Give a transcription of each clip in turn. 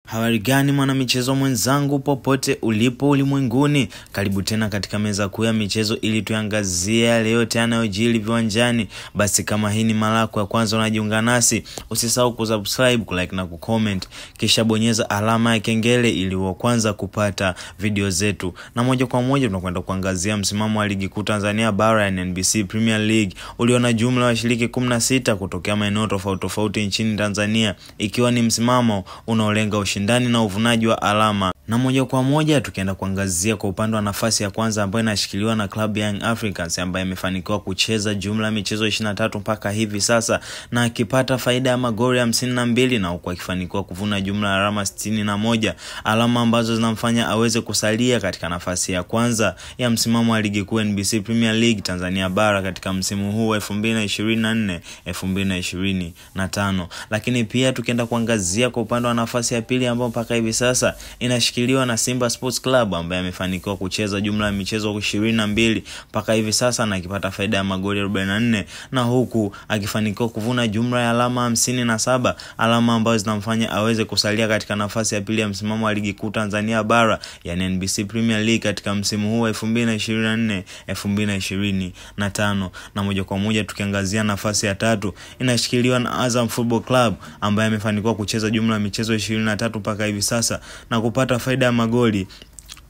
Habari gani mwana michezo mwenzangu popote ulipo ulimwenguni, karibu tena katika meza kuu ya michezo ili tuangazie yale yote yanayojiri viwanjani. Basi kama hii ni mara yako ya kwanza unajiunga nasi, usisahau kusubscribe, kulike na kucomment, kisha bonyeza alama ya kengele ili uwe kwanza kupata video zetu. Na moja kwa moja tunakwenda kuangazia msimamo wa ligi kuu Tanzania bara ya NBC Premier League ulio na jumla ya washiriki 16 kutokea maeneo tofauti nchini Tanzania, ikiwa ni msimamo unaolenga ushindani na uvunaji wa alama. Na moja kwa moja tukienda kuangazia kwa upande wa nafasi ya kwanza ambayo inashikiliwa na club ya Young Africans ambaye imefanikiwa kucheza jumla ya michezo 23 mpaka hivi sasa na akipata faida ya magoli 52 na huku akifanikiwa kuvuna jumla ya alama 61, alama ambazo zinamfanya aweze kusalia katika nafasi ya kwanza ya msimamo wa ligi kuu NBC Premier League Tanzania bara katika msimu huu 2024-2025. Lakini pia tukienda kuangazia kwa upande wa nafasi ya pili ambayo mpaka hivi sasa inashikiliwa na Simba Sports Club ambaye amefanikiwa kucheza jumla ya michezo 22 mpaka hivi sasa na akipata faida ya magoli 44 na huku akifanikiwa kuvuna jumla ya alama 57, alama ambazo zinamfanya aweze kusalia katika nafasi ya pili ya msimamo wa ligi kuu Tanzania bara yani NBC Premier League katika msimu huu 2024-2025. Na moja kwa moja tukiangazia nafasi ya tatu inashikiliwa na Azam Football Club ambaye amefanikiwa kucheza jumla ya michezo 23 mpaka hivi sasa na kupata faida ya magoli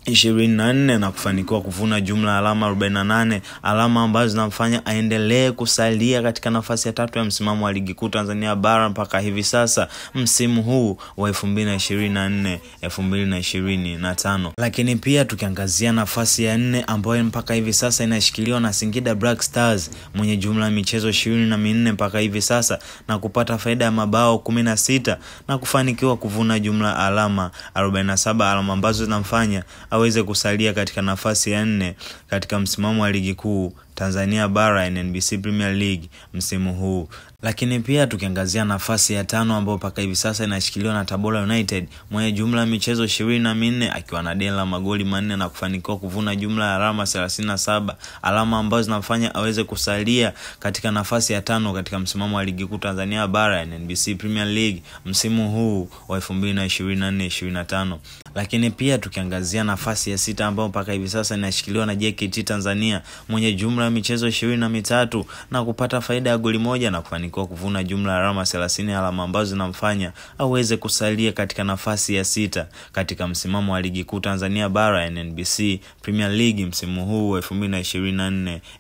24 na kufanikiwa kuvuna jumla alama 48, alama ambazo zinamfanya aendelee kusalia katika nafasi ya tatu ya msimamo wa ligi kuu Tanzania bara mpaka hivi sasa msimu huu wa 2024-2025. Lakini pia tukiangazia nafasi ya 4 ambayo mpaka hivi sasa inashikiliwa na Singida Black Stars mwenye jumla ya michezo 24 mpaka hivi sasa na kupata faida ya mabao 16 na kufanikiwa kuvuna jumla alama 47, alama ambazo zinamfanya aweze kusalia katika nafasi ya 4 katika msimamo wa ligi kuu Tanzania bara ya NBC Premier League msimu huu. Lakini pia tukiangazia nafasi ya 5 ambayo mpaka hivi sasa inashikiliwa na Tabora United mwenye jumla ya michezo 24 akiwa na deni la magoli 4 na kufanikiwa kuvuna jumla ya alama 37, alama ambazo zinamfanya aweze kusalia katika nafasi ya 5 katika msimamo wa ligi kuu Tanzania bara ya NBC Premier League msimu huu wa 2024-2025. Lakini pia tukiangazia nafasi ya 6 ambayo mpaka hivi sasa inashikiliwa na JKT Tanzania mwenye jumla ya michezo 23 na kupata faida ya goli 1 na kufanikiwa kuvuna jumla ya alama 30, alama ambazo zinamfanya aweze kusalia katika nafasi ya 6 katika msimamo wa ligi kuu Tanzania bara ya NBC Premier League msimu huu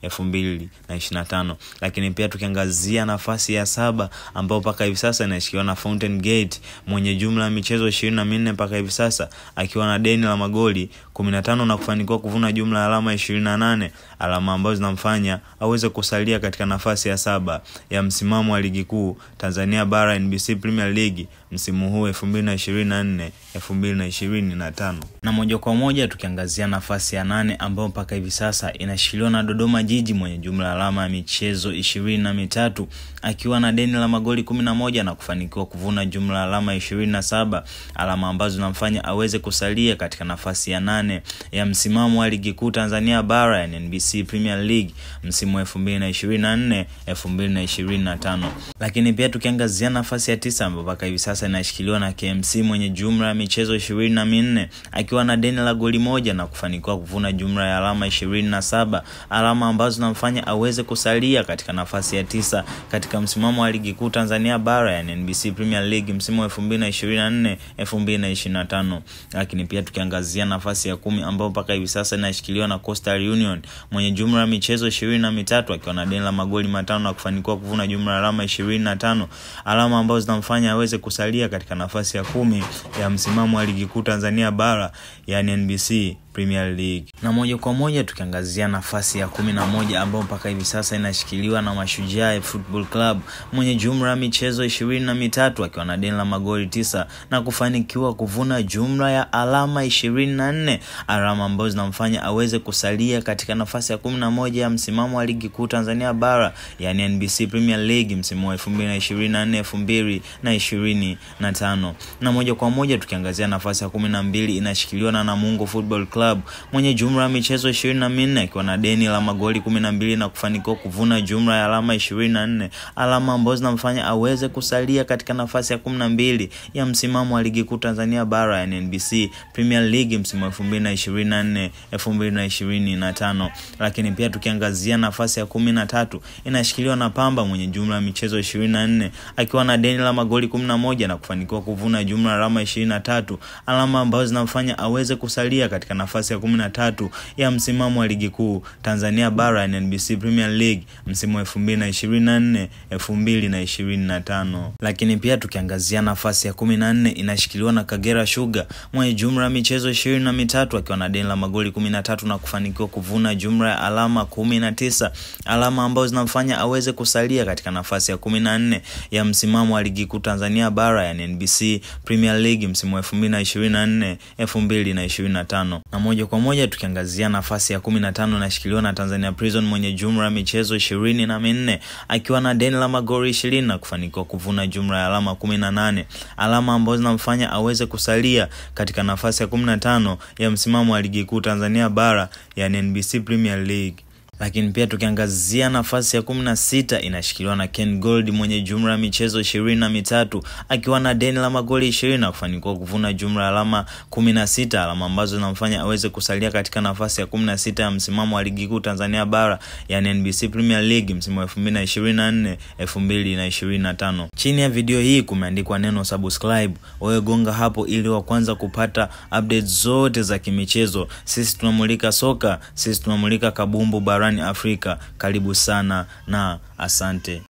2024-2025. Lakini pia tukiangazia nafasi ya 7 ambayo mpaka hivi sasa inashikiliwa na Fountain Gate mwenye jumla ya michezo 24 mpaka hivi sasa akiwa na deni la magoli 15 na kufanikiwa kuvuna jumla ya alama 28, alama ambazo zinamfanya aweze kusalia katika nafasi ya 7 ya msimamo wa ligi kuu Tanzania bara NBC Premier League msimu huu 2024-2025. Na moja kwa moja tukiangazia nafasi ya 8 ambayo mpaka hivi sasa inashikiliwa na Dodoma Jiji mwenye jumla ya alama ya michezo 23 akiwa na deni la magoli 11 na kufanikiwa kuvuna jumla ya alama 27, alama ambazo zinamfanya aweze kusalia katika nafasi ya 8 ya msimamo wa ligi kuu Tanzania bara ya NBC Premier League msimu 2024-2025. Lakini pia tukiangazia nafasi ya 9 ambayo mpaka hivi sasa inashikiliwa na KMC mwenye jumla ya michezo 24 akiwa na deni la goli 1 na kufanikiwa kuvuna jumla ya alama 27, alama ambazo zinamfanya aweze kusalia katika nafasi ya 9 katika msimamo wa ligi kuu Tanzania bara ya NBC Premier League msimu 2024-2025. Lakini pia tukiangazia nafasi ya 10 ambayo mpaka hivi sasa inashikiliwa na Coastal Union mwenye jumla ya michezo 23 akiwa na deni la magoli 5 na kufanikiwa kuvuna jumla ya alama 25, alama ambazo zinamfanya aweze kusalia katika nafasi ya 10 ya msimamo wa ligi kuu Tanzania bara yani NBC Premier League. Na moja kwa moja tukiangazia nafasi ya 11 ambayo mpaka hivi sasa inashikiliwa na Mashujaa Football Club mwenye jumla ya michezo 23 akiwa na deni la magoli 9 na kufanikiwa kuvuna jumla ya alama 24, alama ambazo zinamfanya aweze kusalia katika nafasi ya 11 ya msimamo wa ligi kuu Tanzania bara yani NBC Premier League msimu wa 2024-2025. Na moja kwa moja tukiangazia nafasi ya 12 inashikiliwa na Namungo Football Club Club mwenye jumla ya michezo 24 akiwa na deni la magoli 12 na kufanikiwa kuvuna jumla ya alama 24, alama ambazo zinamfanya aweze kusalia katika nafasi ya 12 ya msimamo wa ligi kuu Tanzania bara ya NBC Premier League msimu wa 2024-2025. Lakini pia tukiangazia nafasi ya 13 inashikiliwa na Pamba mwenye jumla ya michezo 24 akiwa na deni la magoli 11 na kufanikiwa kuvuna jumla alama 23, alama ambazo zinamfanya aweze kusalia katika nafasi ya 13 ya msimamo wa ligi kuu Tanzania bara NBC Premier League msimu wa 2024-2025. Lakini pia tukiangazia nafasi ya 14 inashikiliwa na Kagera Sugar mwenye jumla ya michezo 23 akiwa na deni la magoli 13 na kufanikiwa kuvuna jumla ya alama 19, alama ambazo zinamfanya aweze kusalia katika nafasi ya 14 ya msimamo wa ligi kuu Tanzania bara ya NBC Premier League msimu wa 2024-2025. Na moja kwa moja tukiangazia nafasi ya 15 inashikiliwa na Tanzania Prison mwenye jumla ya michezo 24 akiwa na deni la magoli 20 na kufanikiwa kuvuna jumla ya alama 18, alama ambazo zinamfanya aweze kusalia katika nafasi ya 15 ya msimamo wa ligi kuu Tanzania bara ya NBC Premier League. Lakini pia tukiangazia nafasi ya 16 inashikiliwa na Ken Gold mwenye jumla ya michezo 23 akiwa na deni la magoli 20 na kufanikiwa kuvuna jumla ya alama 16, alama ambazo zinamfanya aweze kusalia katika nafasi ya 16 ya msimamo wa ligi kuu Tanzania bara ya NBC Premier League msimu wa 2024-2025. Chini ya video hii kumeandikwa neno subscribe. Wewe gonga hapo ili wa kwanza kupata updates zote za kimichezo. Sisi tunamulika soka, sisi tunamulika kabumbu barani Afrika. Karibu sana na asante.